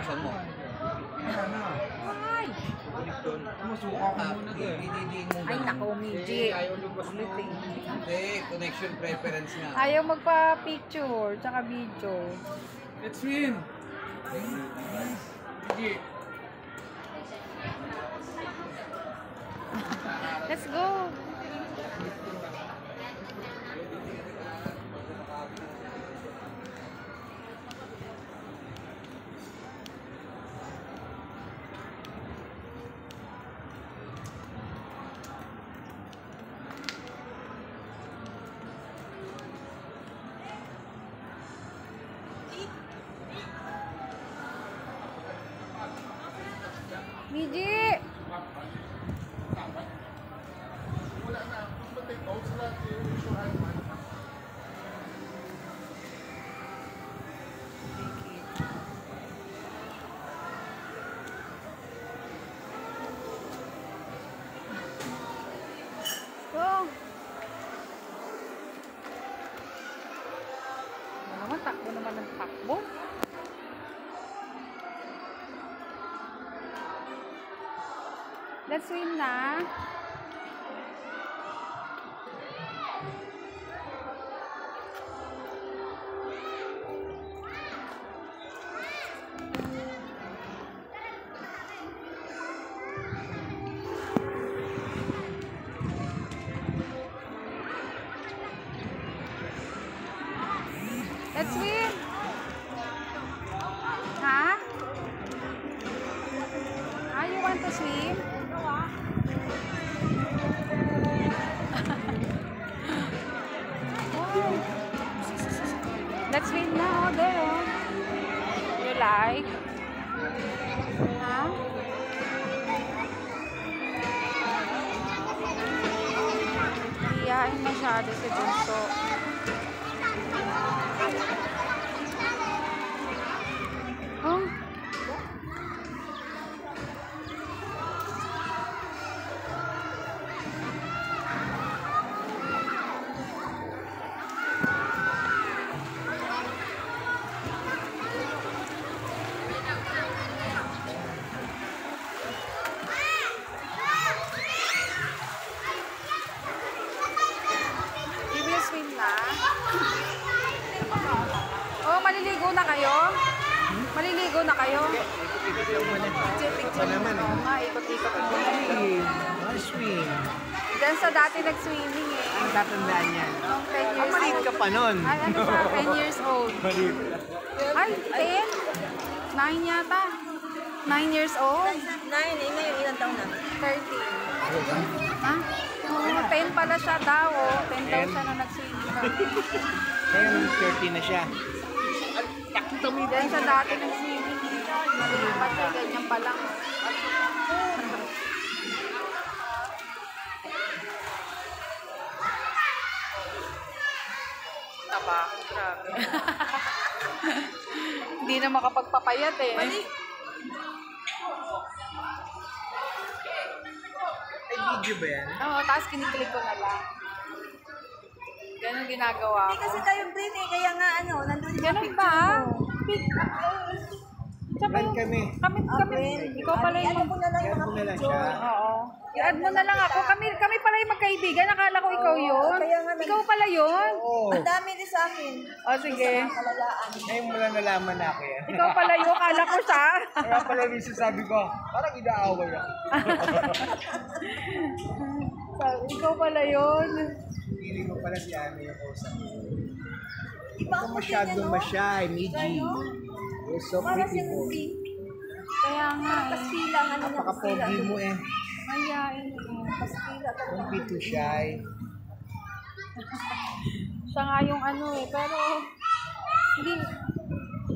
Buksan mo. Ay! Ay, nako, Miji. Hindi, connection preference nga. Ayaw magpa-picture, tsaka video. Let's win! Let's go! Miji! Go! Ano naman, takbo naman ng takbo. Let's swim na. Let's swim. Ha? Ah, you want to swim? Let's win now, there. Oh. You like? Ha? Iyain masyado si Bunso. Oh. Swim na. Oh, maliligo na kayo? Maliligo na kayo? Ikot-ikot lang muna. Picture naman. Oo nga, ikot-ikot muna. Swim. Diyan sa dati nag-swimming eh. Ang tatandaan niya. Nung 10 years Maliit old. ka pa nun. Ay, ano pa? 10 years old. Maliit. Ay, 10? 9 yata. 9 years old? 9, ngayon ilang taon na? 13. Ha? Oo, 10 pala siya daw. Oh. 10 daw siya na nag-swimming. Ngayon, 30 na siya. Diyan sa dati nag-swimming eh. Malilipat siya, ganyan pa lang. Taba, grabe. Hindi na makapagpapayat eh. Ay, video ba yan? Oo, tapos kiniklik ko na lang. Ganun ginagawa Hindi ko. kasi tayo brain eh, kaya nga ano, nandun yung Ganun picture ba? mo. Tsaka Live yung, kami. kami, ikaw pala Ano yung, ko na lang Kaya yung mo mga na lang picture. siya. oo. I-add mo na lang ako. Kami pala yung magkaibigan. Nakala ko ikaw yun. kaya nga Ikaw pala yun. Oo. Ang dami din sa akin. O sige. Kalayaan. Ngayon mo lang nalaman na ako yan. Ikaw pala yun. Kala ko siya. Kaya pala minsan sabi ko, parang inaaway ako. Ikaw pala yun. Pili mo pala si Ame yung kausap. Iba Ikaw ang masyado puti niya, no? masyay, Miji. You're so Parang pretty siyang boy. pink. Kaya nga eh. Pastila ang ano niya. Napaka-pogi mo eh. Mayain eh. Pastila. Don't be too shy. Siya nga yung ano eh. Pero, hindi,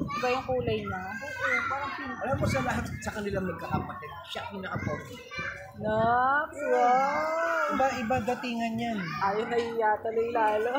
iba yung kulay niya. Oo, parang pink. Alam mo sa lahat sa kanilang magkakapatid, siya pinaka-pogi. Nax, wow. Iba datingan yan. Ayaw na iya tuloy lalo.